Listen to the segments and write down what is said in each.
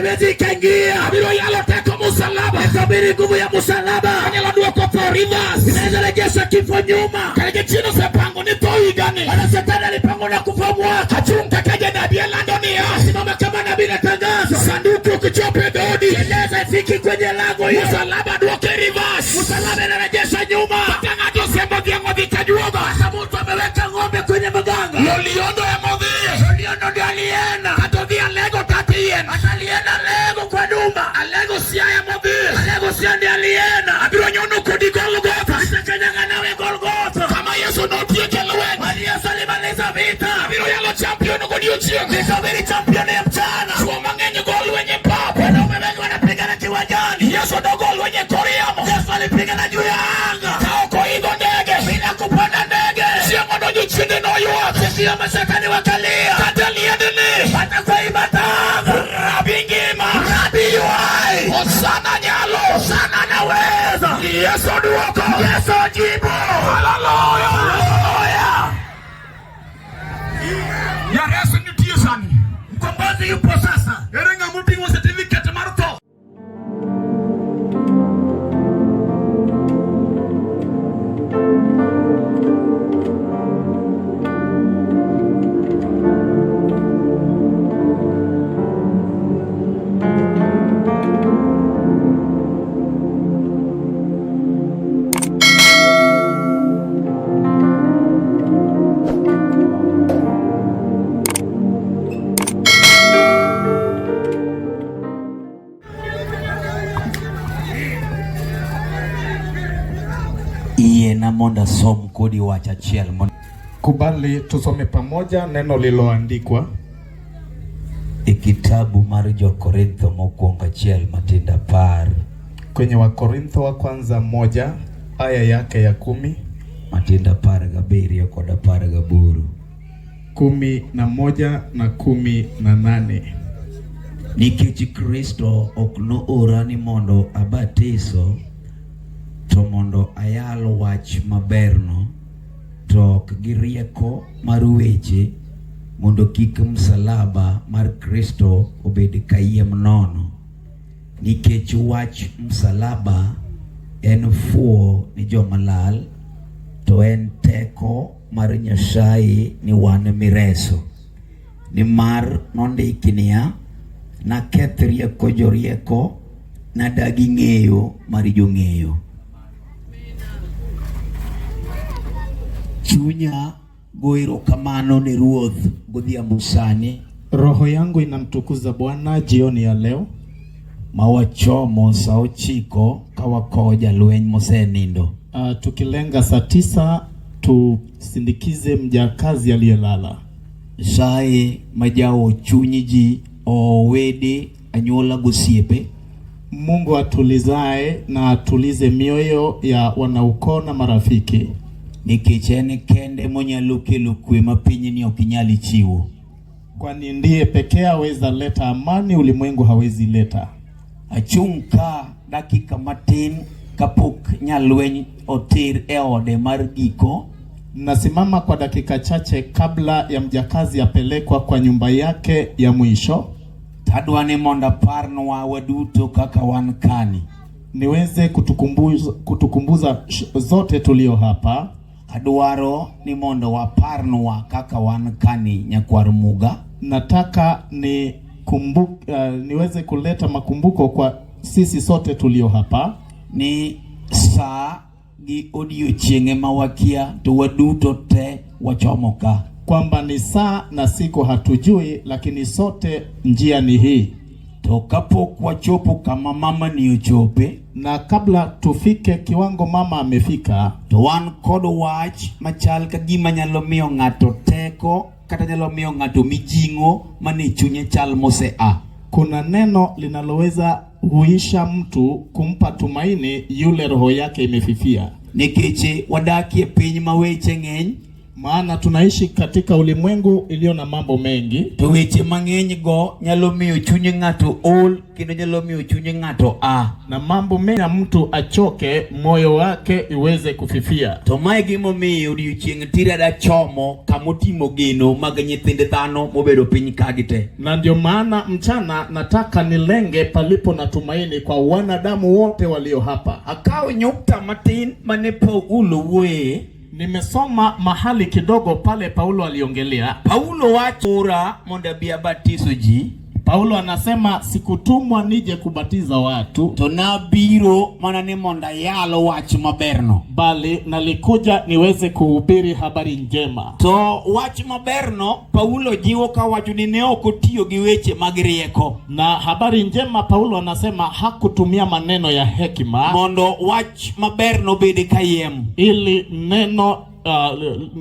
haiwezi kaingia. Abiro yalo teko msalaba, itabiri nguvu ya msalaba anyala duoko kwa reverse, inaweza rejesha kifo nyuma. Kale chino sepango ni toi gani ana Satani alipango na kufamwa hachunga kaje na bielandonia simama kama nabii na tangazo sanduku kichope dodi eleza ifiki kwenye lango hiyo. Msalaba duoko reverse, msalaba inarejesha nyuma. Tangazo sembo vyango vitajuoga sababu ameweka ng'ombe kwenye maganga. Loliondo ya modhi, loliondo ndio alienda katovia lego tatien atalienda lego kwa dumba alego sia ya modhi alego sia ndio alienda abiro nyono kodi Golgotha atakanyanga nawe Golgotha kama Yesu ndio kelwe Maria salimaliza vita abiro yalo champion kodi uchio kisabiri champion ya mchana sio mangenye gol wenye papo na umebeki wanapigana kiwanjani. Yesu ndo gol wenye koriamo. Yesu alipigana juu ya anga kaoko higo ndege bila kupanda ndege sio modo juu chini no yuwa sio masakani wakalia katalia dini hata kwa ibataga rabingima rabi yuai Osana nyalo Osana naweza Yesu duoko Yesu jibu haleluya haleluya ya Yesu ni tiusani mkombozi yupo sasa erenga mpingo certificate maruto. Monda som kodi wacha chiel. Kubali tusome pamoja neno liloandikwa kitabu mar Jo-Korintho mokwongo achiel matinda par kwenye Wakorintho wa kwanza 1 aya yake ya 10 matinda par gabiriyo kod 18 11 na 18. Nikech Kristo ok no ora ni mondo abatiso to mondo ayal wach maberno to ok gi rieko mar weche mondo kik msalaba mar Kristo obed kayiem nono. Nikech wach msalaba en fuo ni joma lal to en teko mar Nyasaye ni wan mireso. Nimar nondiki niya naketh rieko jorieko nadagi ng'eyo mar jong'eyo. Chunya goiro kamano ni Ruoth godhiambo sani. Roho yangu inamtukuza Bwana jioni ya leo mawachomo saa 9 kawakowo jalweny mosenindo. Tukilenga saa 9 tusindikize mjakazi aliyelala. Sae majao chunyi ji owede anyuola gosiepe. Mungu atulizae na atulize mioyo ya wanaukoo na marafiki. Nikech en kende monyalo kelo kwe ma pinyni ok nyal chiwo. Kwani ndiye pekee aweza leta amani ulimwengu hawezi leta. Achung' ka dakika matin kapok nyalweny oter e ode mar giko. Nasimama kwa dakika chache kabla ya mjakazi apelekwa kwa nyumba yake ya mwisho. Tadwani monda parnwa waduto kaka wan kani. Niweze kutukumbuza zote tulio hapa. Adwaro ni mondo waparnwa kaka wan kani nyakwar muga. Nataka niweze kuleta makumbuko kwa sisi sote tulio hapa. Ni saa gi odiochienge mawakia to waduto te wachomoka. Kwamba ni saa na siku hatujui lakini sote njia ni hii. To kapok wachopo kama mama ni uchope. Na kabla tufike kiwango mama amefika. To wan kod wach machal ka gima nyalo miyo ng'ato teko kata nyalo miyo ng'ato mijing'o mane chunye chal mose a. Kuna neno linaloweza huisha mtu kumpa tumaini yule roho yake imefifia. Nikech wadakie piny ma weche ng'eny. maana tunaishi katika ulimwengu iliyo na mambo mengi. To weche mang'eny go nyalo miyo chunye ng'ato ol kendo nyalo miyo chunye ng'ato na mambo mengi na mtu achoke, moyo wake iweze kufifia. To mae gimomiyo odiochieng' tirada chomo kamotimo geno mag nyithinde dhano mobedo piny kagite. Na ndio maana mchana nataka nilenge palipo na tumaini kwa wanadamu wote walio hapa. Akaw nyukta matin mane Paulo wuoye. Nimesoma mahali kidogo pale Paulo aliongelea. Paulo wachora monda bia batizo ji. Paulo anasema sikutumwa nije kubatiza watu, to nabiro mana ni monda yalo wach maberno, bali nalikuja niweze kuhubiri habari njema. To wach maberno Paulo jiwo ka wacho ni ne ok otiyo gi weche mag rieko. Na habari njema Paulo anasema hakutumia maneno ya hekima mondo wach maberno bede kayem, ili neno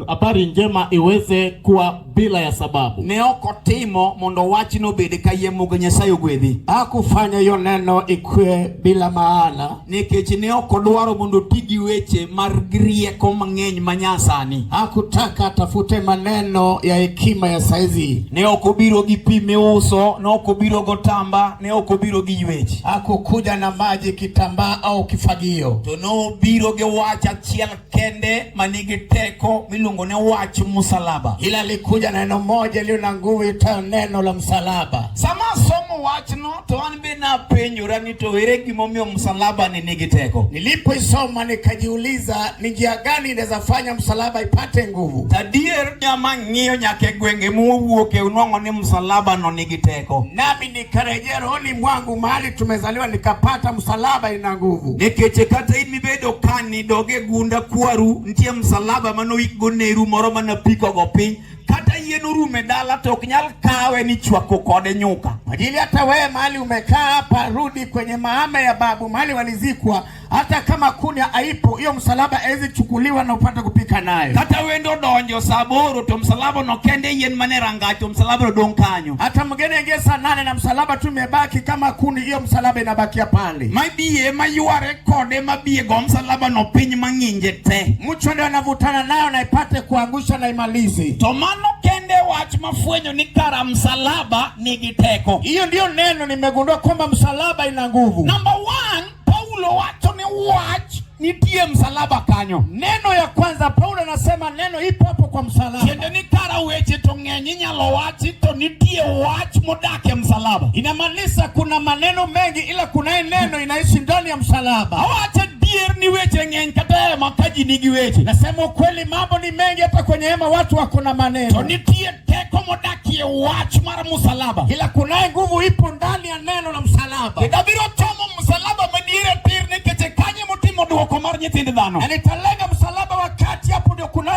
habari njema iweze kuwa bila ya sababu. Ne okotimo mondo wachno bede kayemo ga Nyasaye ogwedhi. Hakufanya hiyo neno ikwe bila maana, nikech ne okodwaro mondo tigi weche mar rieko mang'eny manyasani. Hakutaka atafute maneno ya hekima ya saizi. Ne okobiro gi pi miuso, ne okobiro go tamba, ne okobiro gi yweche. Hakukuja na maji, kitambaa au kifagio. To no biro ge wach achiel kende manigi teko milongo ne wach msalaba. Ila alikuja na neno moja lilo na nguvu, itayo neno la msalaba. Sama somo wachno to an be na penjora ni to ere gimomiyo msalaba ni nigi teko. Nilipoisoma nikajiuliza ni njia gani inaweza fanya msalaba ipate nguvu. Tadier nyama ng'iyo nyake gwenge muwuoke unongo ni msalaba no nigi teko. Nami nikarejea rohoni mwangu mahali tumezaliwa nikapata msalaba ina nguvu. Nikech kata imibedo kani doge gunda kwaru ntie msalaba mano wikgo neru moro mana piko go piny. Kata yenu rume dala to kinyal kawe ni chwako kode nyuka. Ajili hata wewe mahali umekaa hapa, rudi kwenye mahame ya babu mahali walizikwa, hata kama kuni haipo, hiyo msalaba haiwezi chukuliwa na upate kupika nayo. Hata wendo donjo saboro to msalaba no kende yen manera ngacho msalaba dong kanyo. Hata mgeni ingie saa 8 na msalaba tu umebaki kama kuni, hiyo msalaba inabakia pale. Mabiye mayuare kode mabiye go msalaba no piny mang'inje te. Mcho ndio anavutana nayo na ipate kuangusha na imalizi. Tomano kende wach mafwenyo ni kara msalaba nigi teko. Hiyo ndio neno nimegundua kwamba msalaba ina nguvu. Number 1, Paulo wacho ni wach nitie msalaba kanyo. Neno ya kwanza Paulo anasema neno ipo hapo kwa msalaba. Kende ni kara weche to ng'eny nyalo wachi to nitie wach modake msalaba. Inamaanisha kuna maneno mengi ila kuna neno inaishi ndani ya msalaba. Awacha dier ni weche ng'eny kata makaji nigi weche. Nasema ukweli mambo ni mengi hata kwenye hema watu wako na maneno. To nitie teko modakie wach mar msalaba. Ila kuna nguvu ipo ndani ya neno la msalaba. Dabiro chomo msalaba madiere tir nikech kanye motimo duoko mar nyithinde dhano. Na nitalenga msalaba wakati hapo ndio kuna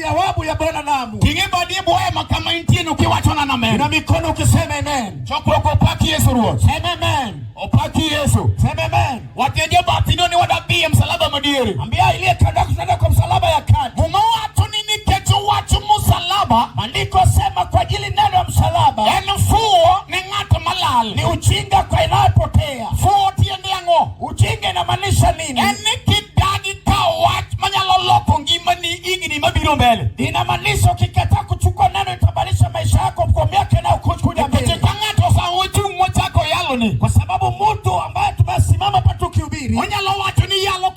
jawabu ya wanadamu. Kinge badie boye makama intieno kiwachona na amen. Na mikono ukisema amen. Chokruok opaki Yesu Ruoth. Amen. Opaki Yesu. Amen. Wateje batino ni wadabie msalaba madiere. Ambia ile kada kusenda kwa msalaba ya kati. Mumo watu ni nikecho watu msalaba. Maandiko sema kwa ajili neno ya msalaba. Fuo ni ng'ato malal. Ni ujinga kwa inayopotea. Fuo tiende ang'o. Ujinga inamaanisha nini? Eni kidagi ka wach manyalo loko ngimani igni mabiro mbele. Inamaanisha ukikataa kuchukua neno itabadilisha maisha yako kwa miaka na kuja mbele. Kwa ng'ato sa uchung mochako yalo ni. Kwa sababu mtu ambaye tumesimama pa tukihubiri, onyalo wacho ni yalo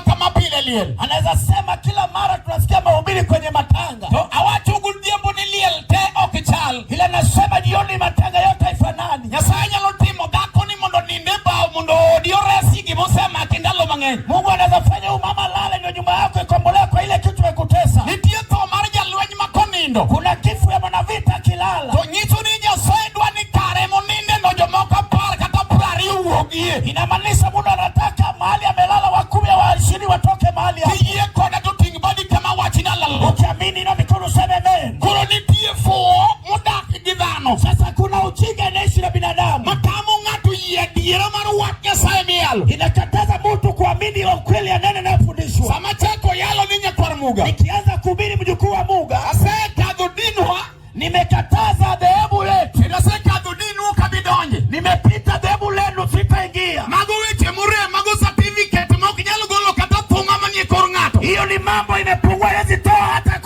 kama pile liel. Anaweza sema kila mara tunasikia mahubiri kwenye matanga. To awacho gudhiambo ni liel te okichal. Ila nasema jioni matanga yote haifanani. Nyasaye nyalo timo dhako ni mondo ninde bao mondo dioresi gimosema kindalo mang'eny. Mungu anaweza fanya umama lale ndio nyumba yako ikombolewe kwa ile kitu imekutesa. Nitie tho mar jalweny makonindo. Kuna kifo ya mwanavita kilala. To nyiso ni Nyasaye dwa ni kare moninde no jomoko par kata 20 uogie. Inamaanisha Mungu anataka mahali amelala wa 10 wa 20 watoke mahali hapo. Tiye kona to ting badi kama wachina lalo. Ukiamini na mikono sema amen. Kuro nitie fuo modak gi dhano. Sasa kuna ujinga inaishi na binadamu. Matamo ng'ato yie diera mar wach Nyasaye mielo. Inakataza mtu kuamini ukweli ya neno linalofundishwa. Sama chako yalo ni nyakwar muga. Nikianza kuhubiri mjukuu wa Muga, asekadho dinwa. Nimekataza dhehebu letu. Asekadho dinwa kabidonje. Nimepita dhehebu lenu sitaingia. Mago weche mure mago certificate mok nyalo golo kata thunga manie kor ng'ato. Hiyo ni mambo imepungua, lazitoa hata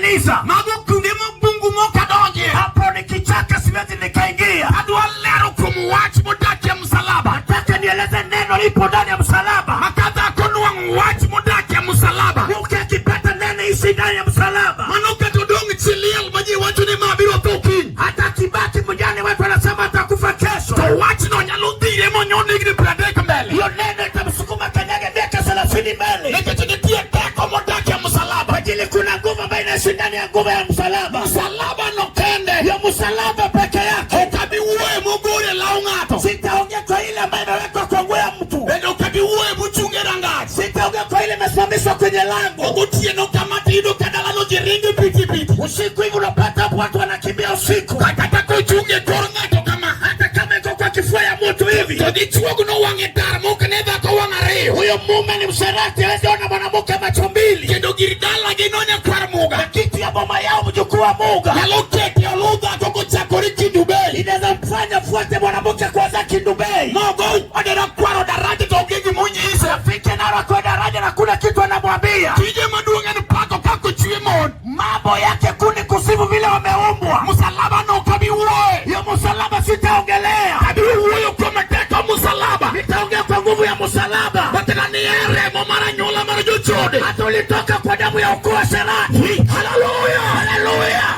kanisa. Mago kunde Mungu moka donje. Hapo ni kichaka siwezi nikaingia. Adwa lero kumuwachi mudaki ya msalaba. Nataka nieleze neno lipo ndani ya msalaba. Makadha konua muwachi mudaki ya msalaba. Uke kipata nene isi ndani ya msalaba. Manuka tudongi chiliel maji watu ni mabiro toki. Hata kibati mjane watu wanasema atakufa kesho. Tawachi no nyaludhire monyoni gini pradeka mbele. Hiyo nene itamsukuma kanyage deka 30 mbele. Neke tukitia teko mudaki ya msalaba. Wajili kuna nguva baina shindani ya nguva ya msalaba. Msalaba no kende. Ya msalaba peke yake. Ukabi uwe mugure laungato. Sitaongea kwa ile ambaye imewekwa kwa nguo ya mtu. Endo ukabi uwe mchunge rangaji. Sitaongea kwa ile imesimamishwa kwenye lango. Ugutie no kamati ido kadala no jiringi piti piti. Usiku hivi unapata hapo watu wanakimbia usiku. Kataka kuchunge korongato kama hata kama iko kwa kifua ya mtu hivi. Todichua kuno wangetara muka neva kwa wangare. Huyo mume ni msherati hawezi ona mwanamuke macho mbili. Kendo giridala ginonya kwa muga. Na kiti ya boma yao mjukuu wa muga. Na loketi ya ludha koko chakori kindubei. Ineza mfanya fuate mwanamuke kwa za kindubei. Mogo odera kwaro daraja togegi munyi isa. Rafiki nara kwa daraja na kuna kitu anamwambia. Kije maduanga ni pako kako chuimon. Mambo yake kuni kusifu vile wameumbwa. Musalaba no kabi uwe. Yo musalaba sitaongelea. Kabi uwe yuko meteka musalaba. Nitaongea kwa nguvu ya musalaba. Batena ni ere momara nyola mara juchode. Hata ulitoka kwa damu ya ukua serati. Hallelujah. Hallelujah.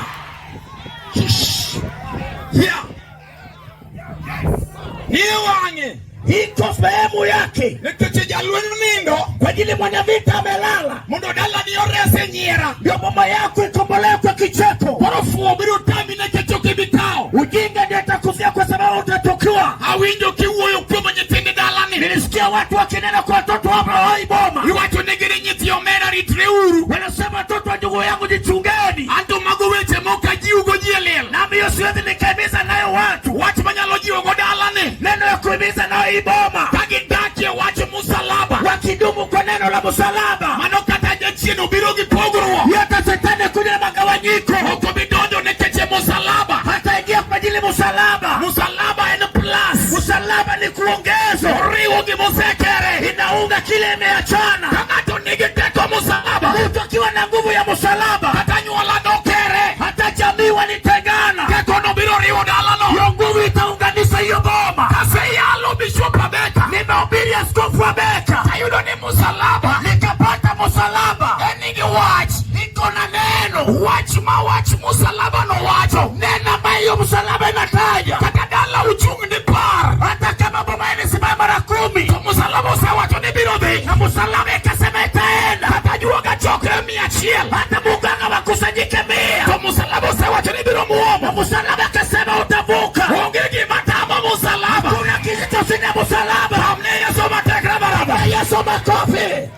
Yeah. Niwange. Hiko sehemu yake. Nikuchija lueni mindo. Kwa ajili mwana vita amelala. Mundo dala ni orese nyera. Yo mama yako ikombolea kwa kicheko. Porofu ubiru tami na kechoki bitao. Ujinga ndiye atakuzia kwa sababu utatokiwa. Hawinjo kiuo yuko mwenye tende dalani. Nilisikia watu wakinena kwa watoto wabra hoi boma. Yu watu negiri nyiti omena ritreuru. Wanasema watoto wa ndugu yangu jichungeni. Anto mago weche moka jiugo jielel. Nami yo siwezi nikaimiza nayo watu. Watu manyaloji ugo dalani. Neno ya kuimiza nayo iboma. Tagindaki ya watu musalaba. Wakidumu kwa neno la musalaba. Manoka taja chino birogi pogruwa. Yata setane kunya magawanyiko. Huko bidondo nekeche musalaba. Hata ingia kwa jili musalaba. Musalaba eno plus. Musalaba ni kuongezo. Riugi musekere. Inaunga kile imeachana. Tangato nigiteko musalaba. Mtu akiwa na nguvu ya musalaba. Hata nyuala dokere. Hata jamii walitegana. Kekono biro riu dalano. Yo nguvu itaunganisha hiyo boma. Kase yalo Bishop Abeka. Nimehubiri askofu Abeka. Ayudo ni musalaba. Nikapata musalaba. Eningi watch. Niko na neno. Watch musalaba no wacho. Nena mayo musalaba inataja. Kakadala uchungu ni par. Hata kama boma ini simaya mara 10. Musalaba usawacho ni birobi. Na musalaba ikasema itaenda. Hata juwa gachoke miachiel. Hata muganga wakusanyike 100. Musalaba usawacho ni biro muomo. Na musalaba ikasema utavuka. Ongegi matama musalaba. Kuna kizito sina musalaba. Hamne Yesu matekra baraba. Yesu makofi.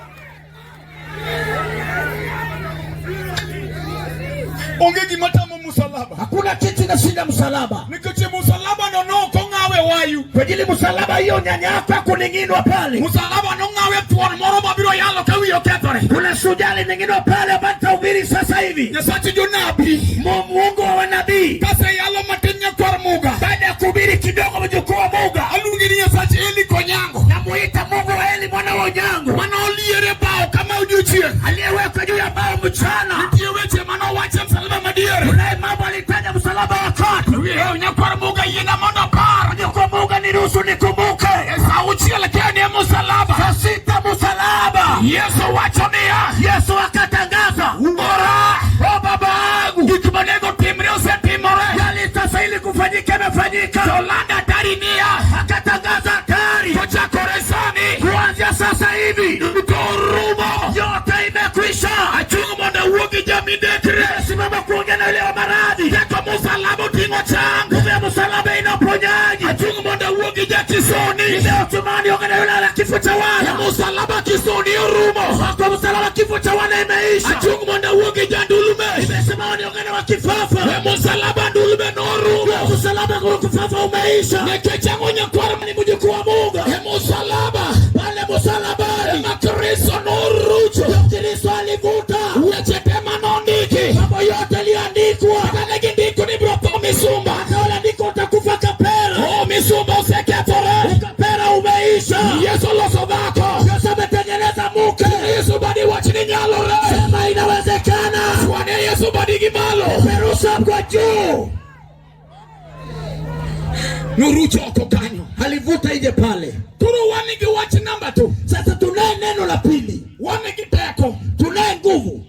Ongegi matama musalaba. Hakuna kitu na sina musalaba. Nikeche musalaba no kongawe wayu. Kwa jili musalaba hiyo nyanya hapa kuninginwa pale. Musalaba no ngawe tuwan moro mabiro yalo kawi yoketore. Kuna sujali ninginwa pale bata ubiri sasa hivi. Nyesachi junabi. Mungu wa wanabii. Kase yalo matenya kwa muga. Baada ya kuhubiri kidogo mjukuu wa muga. Alungiri nyesachi Eli konyango. Namuita Mungu wa Eli mwana wa Onyango. Mana oliere bao kama ujuchie. Aliyewekwa juu ya bao mchana. Ndiye weche mana wache msalaba madiere. Unaye mambo alitaja msalaba wa kati. Weo nyakwa muga yena mono par. Mjukuu Mungu niruhusu nikumbuke. Esa uchie lakini ya musalaba. Sasita musalaba. Yesu wachonia. Yesu akatangaza. Ungora. O babangu. Kikimanego timreo se timore. Yali tasahili kufanyika imefanyika. Tolanda tarinia. Akatangaza hatari. Kocha koresani. Kuanzia sasa hivi. Torumo. Yote imekwisha. Achungu mwanda uogi jamii dekre. Simama kuongea na ulewa maradhi. Teko musalaba tingo changu. Nguvu ya musalaba inaponyaji. Achungu mwanda uogi jachisoni. Nimeotumani ongea na ule kifo cha wana. Musalaba kisoni urumo. Kwa musalaba kifo cha wana imeisha. Achungu mwanda uogi jandulume. Nimesema ongea na kifafa. Musalaba ndulume no urumo. Musalaba kwa kifafa umeisha. Nekecha ngonya kwa ni mjukuu wa Mungu. Musalaba. Pale musalabani. Kristo no rucho. Kristo alivuta. Uwechetema nondiki. Mambo yote yaliandikwa. Kanegi ndiko ni bropo misumba. Hata andiko utakufa kapera. Oh misumba useketore. Kapera umeisha. Yesu loso bako. Yesu ametengeneza muke. Yesu badi wachini nyalore. Sema inawezekana. Swane Yesu badi Thumbs up kwa juu. Nuru choko kanyo. Alivuta ije pale. Turu wanigi wachi namba 2. Sasa tunaye neno la pili. Wanigi teko. Tunaye nguvu.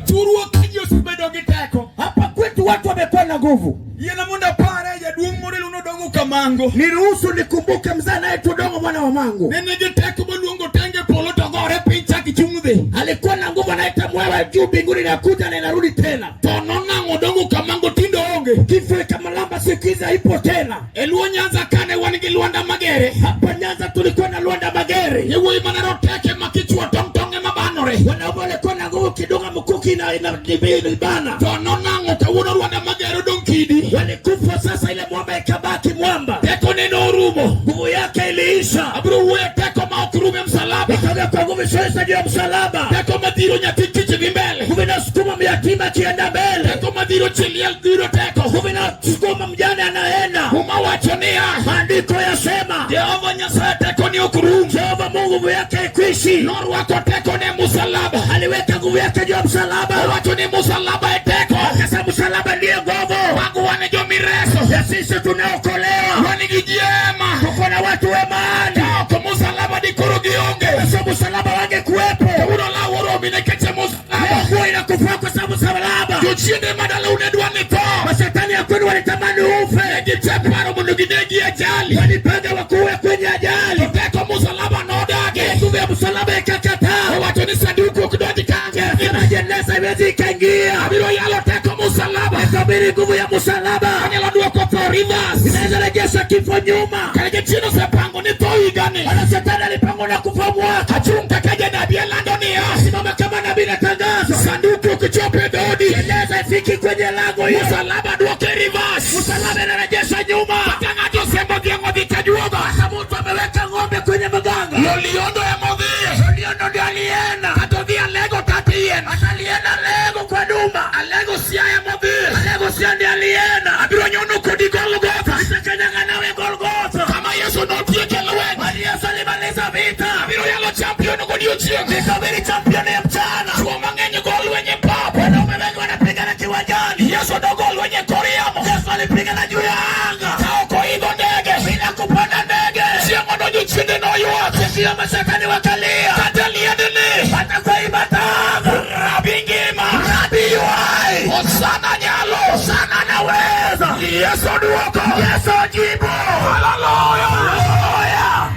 Turu wakinyo sibedo giteko. Hapa kwetu watu wamekuwa na nguvu. Yena munda pare ya duong morilu no dongo kamango. Niruhusu nikumbuke mzee naye Tudongo mwana wa Mangu. Nene giteko maluongo tenge polo togore pincha kichumudhe. Alikuwa na nguvu anaita mwewa juu mbinguni na kuja na inarudi tena. Tonona ngodongo kamango tindo onge. Kifo kama lamba sikiza ipo tena. Eluo Nyanza kane wanigi Luanda Magere. Hapa Nyanza tulikuwa na Luanda Magere. Yewo imanaro teke makichua tongtonge mabanore. Wanaume walikuwa na nguvu kidunga mkuki na inabana. Tonona ngotawuno Luanda Magere donkidi. Walikufa sasa ile mwamba ikabaki mwamba. Teko neno urumo. Nguvu yake iliisha. Abru uwe teko maukurume msalaba. Ikaga kwa nguvu shoesa juu ya msalaba. Teko madiro nyatikichi vimbele. Nguvu inasukuma myatima kienda mbele. Teko madiro chiliel diro teko. Nguvu inasukuma mjane anaenda. Umawachonia. Maandiko yasema Jehova Nyasaye teko ni ukurumu. Jehova Mungu nguvu yake ikuishi. Noru wako teko ni musalaba. Aliweka nguvu yake juu ya msalaba. Watu ni musalaba eteko. Akasema msalaba ndiye nguvu. Wangu wanijo mireso. Ya sisi tunaokolewa. Wanigijema. Tuko na watu wemani. Kwa musalaba di kurugionge. Kwa musalaba wange kuwepo. Uro la uro minekeche musalaba. Mungu inakufa kwa sababu msalaba. Yuchinde madala unedwa nito. Mashetani ya kwenu walitamani ufe. Negiteparo munugidegi ajali. Walipanga wakuwe kwenye ajali. Teko musalaba nodage. Nguvu ya msalaba ikakataa. Watu ni sanduku kidoji kange. Inajeneza iwezi ikaingia. Abiro yalo teko musalaba. Ikabiri nguvu ya msalaba. Kanyala duoko for rivers. Inaweza rejesha kifo nyuma. Kalege chino sepango ni toi gani. Wana Shetani alipango na kufa mwaka. Achunga kaje nabii Landonia. Simama kama nabii na tangazo. Sanduku kichope dodi. Inaweza ifiki kwenye lango hiyo. Musalaba duoke rivers. Msalaba inarejesha nyuma. Tangazo sembo diengo ditajuoga. Sasa mtu ameweka ng'ombe kwenye maganga. Loliondo ya modhi. Loliondo ndio alienda. Katodhia lego tatien. Alienda lego kwa Duma. Alego siya ya modhi. Lego siya ndiye alienda. Abiro nyono kodi Golgotha. Itakanyanga nawe Golgotha. Kama Yesu notie kelwe. Bali Yesu alimaliza vita. Abiro yalo champion kodi uchieng. Nikabiri champion ya mchana. Chuo mangenye gol wenye papo. Wanaume wengi wanapigana kiwanjani. Yesu do gol wenye koriamo. Yesu alipigana juu ya anga. Taoko higo ndege. Bila kupanda ndege. Siyango doju chinde no yuwate. Sio mashetani wakalia. Katalia dini. Hata kwa ibatanga. Rabingima. Rabi yuai. Osana nyalo. Sana naweza. Yesu duoko. Yesu jibu. Hallelujah. Hallelujah.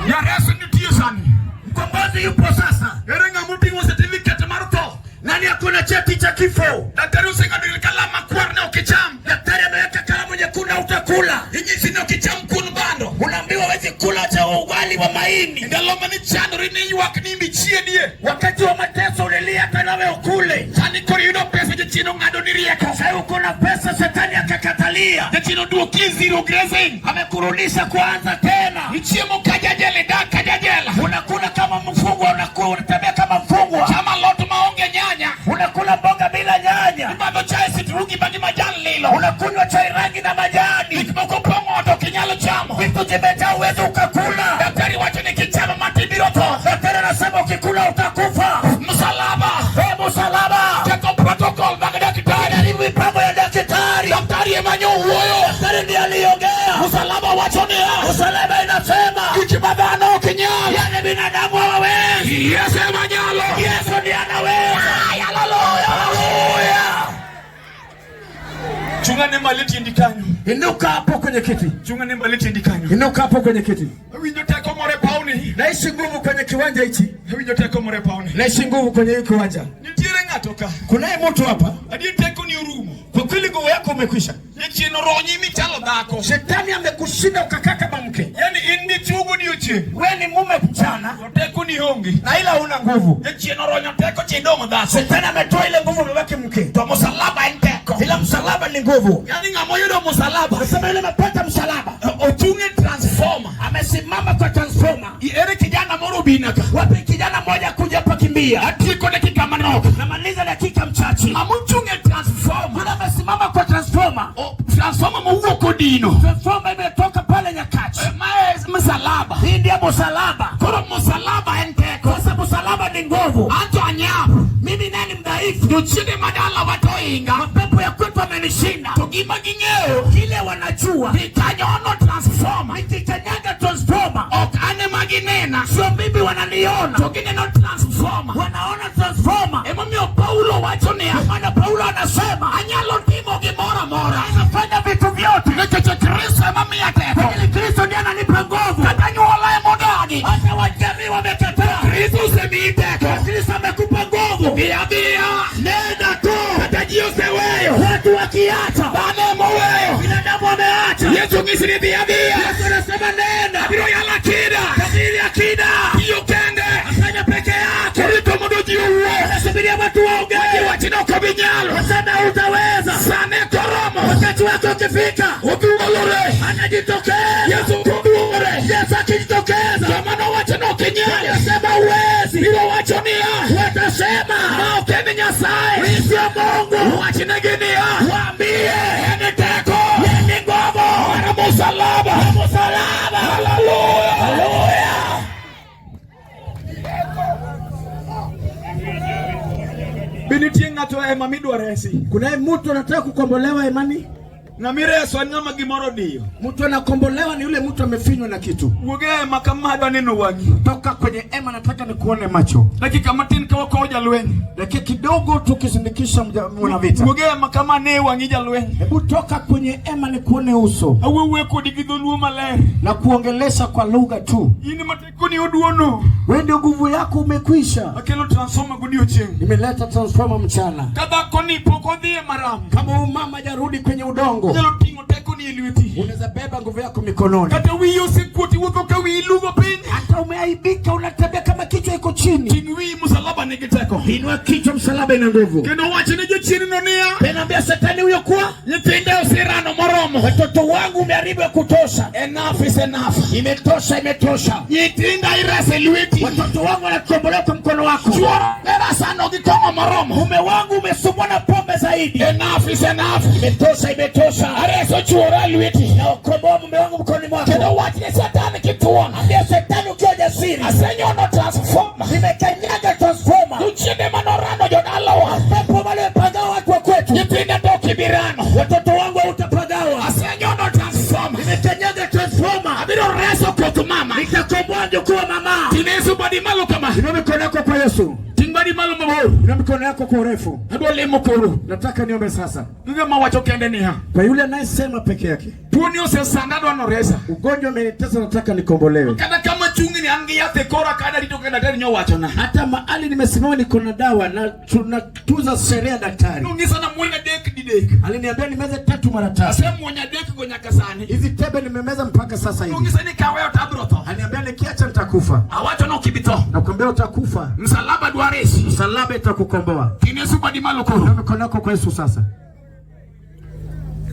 Ya resu nitie sani. Mkombozi yupo sasa. Erenga mupingo certificate maruto. Nani hakuna cheti cha kifo? Daktari usingadili kalama kwarne ukicham. Daktari ameweka kalamu nyekundu utakula. Hinyi sini ukicham kunubando. Unaambiwa wezi kula cha ugali wa maini. Ndaloma ni chandori ni yuwak ni michie die. Wakati wa mateso ulilia kanawe ukule. Sani kori yudo pesa jechino ngado ni rieko. Sasa uko na pesa Shetani akakatalia. Jechino duoki zero grazing. Amekurudisha kuanza tena. Ichie mukajajele da kajajela. Unakula kama mfungwa, unatembea kama mfungwa. Chama lotu maonge nyanya. Unakula mboga bila nyanya. Mbado chai siturugi bagi majani lilo. Unakunywa chai rangi na majani. Ikimoko pongo oto kinyalo chamo. Vitu jimeta uwezo ukakula. Daktari wacho ni kichama matibiroto. Daktari anasema ukikula utakufa. Msalaba. Msalaba. Teko protocol baga daktari. Ni mipango ya daktari. Daktari emanyo uoyo. Daktari ndiye aliongea. Msalaba wacho ni ya. Msalaba inasema. Kichibadano kinyalo. Yale binadamu hawawezi. Yesu emanyalo. Yesu ndiye anaweza. Hallelujah. Chunga ni maliti ndikanyo. Inuka hapo kwenye kiti. Chunga ni maliti ndikanyo. Inuka hapo kwenye kiti. Winjo teko more pauni. Naishi nguvu kwenye kiwanja hichi. Winjo teko more pauni. Naishi nguvu kwenye hiki kiwanja. Nitiere ngatoka. Kunaye mtu hapa. Adi teko ni urumo. Kwa kweli nguvu yako umekwisha. Yechino ronyi michalo dako. Shetani amekushinda ukakaa kama mke. Yani inni chugu ni uche. Wewe ni mume mchana. Teko ni hongi. Na ila una nguvu. Yechino ronyo teko chidomo dako. Shetani ametoa ile nguvu umeweka mke. To musalaba enteko. Ila msalaba ni nguvu. Yani ngamoyo musalaba. Nasema ile amepata msalaba. Otunge transformer. Amesimama kwa transformer. Ere kijana moro binaka. Wapi kijana mmoja kuja hapa kimbia. Atiko dakika manok. Namaliza dakika mchache. Amuchunge transformer. Yule amesimama kwa transformer. Transformer mauo kodino. Transformer imetoka pale Nyakati. Msalaba. Hii ndiyo msalaba. Koro msalaba enteko. Sasa msalaba ni nguvu. Anto anyabu. Mimi nani mdhaifu? udhaifu. Tuchinde madala watoinga. Mapepo ya kwetu amenishinda. Tugima gingeo. Kile wanajua. Nikanyono transformer. Nikikanyaga transformer. Okane maginena. Sio mimi wananiona. Tugineno transformer. Wanaona transformer. Emomio Paulo wachonia. Maana Paulo anasema anyalo timo gimora mora. anafanya vitu vyote. Nekeche Kristo emamia teko. Ili Kristo ndiye ananipa nguvu. Katanyuola emodagi. Hata wajamii wamekataa. Kristo semiiteko. Kristo amekupa nguvu. Bia. Nenda tu. Katajio seweyo. Watu wakiacha. Bane moweyo. Binadamu wameacha. Yesu ngisiri bia. Yesu anasema nenda. Abiro yala kida. Kadiri akida. Iyo kende. Afanya peke yake. Kurito mudoji uwe. Anasubiria watu waongee. Wachinoka binyalo. Wasema utaweza. Sane koromo. Wakati wako ukifika. Utuolore. Anajitokeza. Yesu kuduore. Yesu akijitokeza. Jamano wachinoke nyale. Anasema uwezi. Bilo wachonia. Watasema. Maokeni nyasaye. Sio Mungu. Wachineginia. Waambie. Ene teko. Yeni nguvu. Wana musalaba. Msalaba. Hallelujah. Haleluya. Binitinga to ema midwaresi. Kuna mtu anataka kukombolewa imani? Na mireso anyama gimoro dio. Mtu anakombolewa ni yule mtu amefinywa na kitu. Wuge makamado neno wangi. Toka kwenye ema nataka nikuone macho. Dakika matin ka wakoja lweni. Dakika kidogo tukisindikisha mwana vita. Wuge makama ne wangi jalweni. Hebu toka kwenye ema nikuone uso. Awewe ko digidholuo maler. Na kuongelesha kwa lugha tu. Ini mateko ni oduono. Wewe ndio nguvu yako umekwisha. Akelo transformer gudio cheng. Nimeleta transformer mchana. Kada koni poko dhie maram. Kama mama jarudi kwenye udongo. Nyalo tingo teko ni elweti. Unaweza beba nguvu yako mikononi. Kata wiyo sikuti wuko ka wi lugo piny. Hata umeaibika unatembea kama kichwa iko chini. Ting wi musalaba nigi teko. Inua kichwa, msalaba ina nguvu. Kendo wachine jochiri no niya. Penambia Shetani huyo kuwa Nyithinde osirano moromo. watoto wangu umeharibu ya kutosha. Enough is enough. Imetosha, imetosha. Nyithinda irase lweti. Watoto wangu wanakombolewa kwa mkono wako. Chuoro erasano gikongo moromo. Mume wangu umesumbwa na pombe zaidi. Enough is enough. Imetosha, imetosha. Areso chuoro lweti. Na ukomboa mume wangu mkononi mwako. Kendo wachne Satani kituona. Ambia Shetani ukiwa jasiri. Asenyono transformer. Nimekanyaga transformer. Tuchinde manorano jodalawa. Pepo wale pagao watu wa kwetu. Nyithinde toki birano. Watoto wangu utapagawa. Asenyono transformer. Nimekanyaga transformer. Abiro reso kotu mama. Nitakomboa ndugu wa mama. Tinesu badi malo kama. Inua mikono yako kwa Yesu. Tingbadi malo maboro. Inua mikono yako kwa urefu. Ado lemo koro. Nataka niombe sasa. Nige mawacho kende niha. Kwa yule anayesema peke yake. Tuoni ose sandado anoresa. Ugonjwa umenitesa, nataka nikombolewe. Kada kama chungi ni angi yate kora kada rito kenda tani nyo wachona. Hata mahali nimesimama niko na dawa na tunatuza sheria daktari. Nungi sana mwenye dek di dek. Aliniambia nimeze 3 mara 3. Asem mwenye dek gonya kasani. Hizi tebe nimemeza mpaka sasa hivi. Nungi sana kawe otabroto. Aliniambia nikiacha nitakufa. Awacho no kibito. Nakwambia utakufa. Msalaba dwaresi. Msalaba itakukomboa. Tinesu badi malo koro. Inua mikono yako kwa Yesu sasa.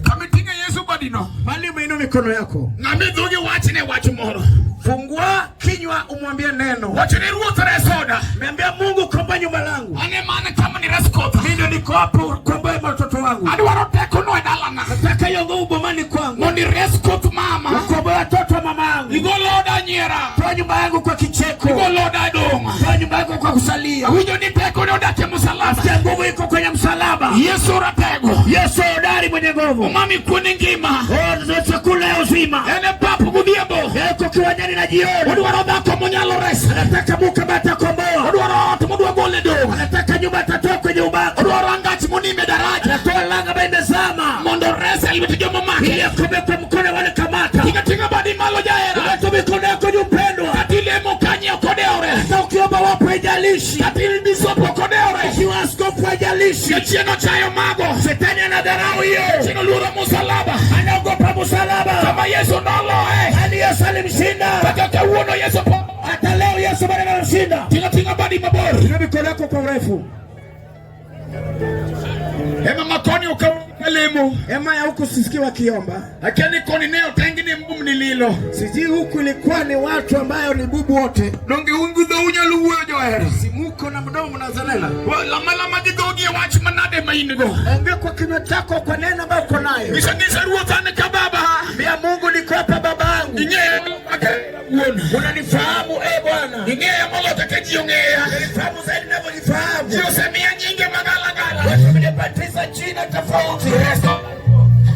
Kamitinga Yesu badi no. Bali umeinua mikono yako. Nami dhugi wachine wachu moro. Fungua kinywa umwambie neno. Wachine ruoto resoda. Niambia Mungu komboa nyumba langu. Ane maana kama ni reskota. Mimi niko hapo komboa watoto wangu. Adi waroteko no edalana. Nataka hiyo nguvu bomani kwangu. Mondi reskot mama. Komboa watoto wa mama yangu. Igoloda nyera. Toa nyumba yangu kwa kicheko. Igoloda donga. Toa nyumba yangu kwa kusalia. Huyo ni teko ni odake msalaba. Kia nguvu iko kwenye msalaba. Yesu ratego. Yesu hodari mwenye nguvu. Umami kuni ngima. Chakula ya uzima. Ene papu gudiembo. Yako kiwanjani na jioni. Odu warobako monyalo resa. Anataka muka bata komboa. Odu waroto mudua gole do. Anataka nyumba tatoa kwenye ubako. Odu warangachi munime daraja. Anatoa langa bainde zama. Mondo resa ilibitijo mamake. Ili akome kwa mkono wale kamata. Tinga badi malo jaera. Watu mikono yako nyumpendwa. Katile mokanye okodeore. Hata ukiomba wapo ijalishi. Katile bisopo okodeore. Ukiwa askofu ijalishi. Yachieno chayo mago. Shetani anadharau hiyo. Chino lura musalaba. Anaogopa musalaba. Kama Yesu nalo Hadi Yesu alimshinda. Bakaka uono Yesu po. Hata leo Yesu bado anamshinda. Tinga badi maboro. Inua mikono yako kwa urefu. Ema makoni ukalemo. Ema ya huku sisikia wakiomba. Akeni koni neo tengini mbum nililo. Siji huku ilikuwa ni watu ambayo ni bubu wote. Donge ungu dho unyalu uwe joera. Simuko na mdomo mnazanela. Lama gidogi ya wachi manade mainigo. Ongea kwa kinywa chako kwa neno ambayo uko nayo. Nisa ruotane kababa. Bia Mungu niko hapa babangu. Inye Unanifahamu Bwana. Inye ya molo take jiongea. Unanifahamu zaidi ninavyonifahamu. Jio semia nyinge magala Sasa jina tofauti.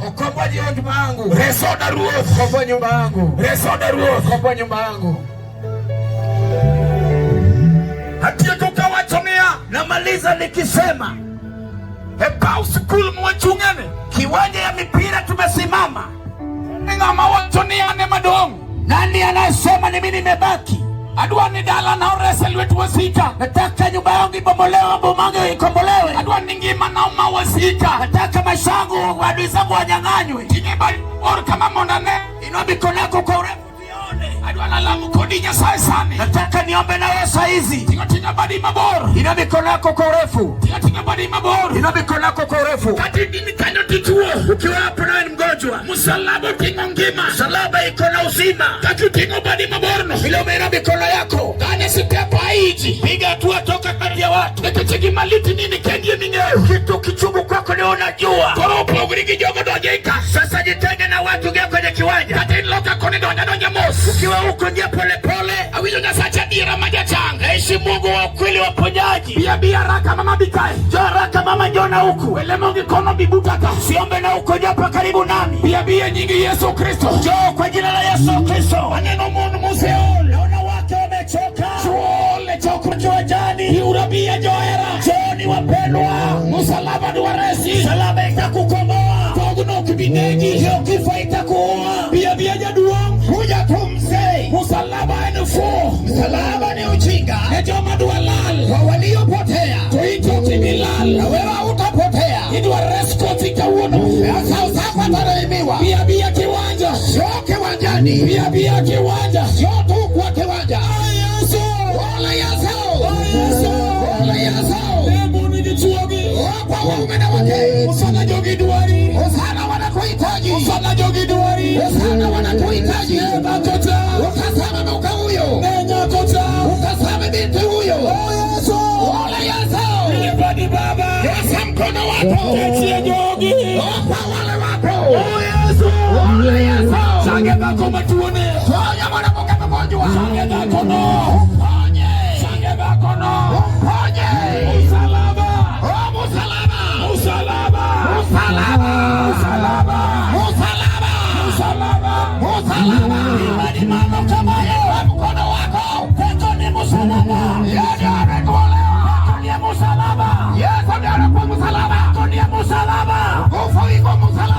Okomboa nyumba yangu. Resoda ruoth. Okomboa nyumba yangu. Resoda ruoth. Okomboa nyumba yangu. Hatieko kawachonia. Namaliza nikisema Epau sikulu mwachungene. kiwanja ya mipira tumesimama. Ngama wachonia ne madong. Nani anasema ni mimi nimebaki? Adwa ni dala na orese lwetu wasika. Nataka nyumba yangu ibomolewe, bomange ikombolewe. Adwa ni ngima na uma wasika. Nataka maisha yangu, adui zangu wanyang'anywe. Tinye bali or kama mondane. Inua mikono yako kwa urefu nione. Adwa na lamu kodi nyasaye sani. Nataka niombe na wewe saa hizi. Tinga badi mabor. Inua mikono yako kwa urefu. Tinga badi mabor. Inua mikono yako kwa urefu. Kati dini kanyo tituo. Ukiwa hapo na wewe mgonjwa. Msalaba tingo ngima. Msalaba iko na uzima. Kati tingo badi maborno. Ile umeinua mikono yako. Gane sitepa hiji. Piga hatua toka kati ya watu. Nekechegi maliti nini kendie mingeo. Kitu kichungu kwako ni unajua. Koropo ugiriki jogo dojeika. Sasa jitenge na watu gea kwenye kiwanja. Kati niloka kone donja mos. Ukiwa huko njia pole pole. Awilo nyasacha dira majachanga. Naishi Mungu wa ukweli wa ponyaji. Bia raka mama bikai. Njoo haraka mama, njoo na huku. Wele mongi kono bibutaka. Siombe na huko, njoo hapa karibu nami. Bia nyingi Yesu Kristo. Njoo kwa jina la Yesu Kristo. Maneno munu museo. Naona wake wamechoka. Chuole choko jani. Iurabia joera. Njoni wapendwa. Musalaba ni waresi. Msalaba itakukomboa. Togu no kibinegi. Hiyo kifo itakuua. Bia jaduong. Kuja tumsei. Musalaba ni fo. Msalaba ni ujinga. Nejo madualal. Kwa waliopotea. Tuito timilal. Na wewe utapotea. Idwa resko tika uono. Sasa usapa tarahimiwa. Bia kiwanja. Sio kiwanjani. Bia kiwanja. Sio tu kwa kiwanja. Yesu. Ola Yesu. Yesu. Ola Yesu. Demo ni kichuogi. Kwa waume na wake. Usana jogi duari. Usana wanakuhitaji. Usana jogi duari. Usana wanakuhitaji. Nena kocha. Ukasame muka huyo. Nena kocha. Ukasame binti huyo. Yesu. Ola Yesu. Nilipadi baba. Yesa mkono wako. Kechie jogi. Kwa wale wako. Yesu. Ola Yesu. Sange bako matuone. Sonya wanapoka mgonjwa. Sange bako no. Ponye. Sange bako no. Ponye. Musalaba. Oh, musalaba. Musalaba. Musalaba. Musalaba. Musalaba. Musalaba. Musalaba. Imani mama kama yewe mkono wako. Peko ni musalaba. Yeye ametolewa. Peko ni musalaba. Yesu ndiye anakuwa musalaba. Peko ni musalaba. Nguvu iko musalaba.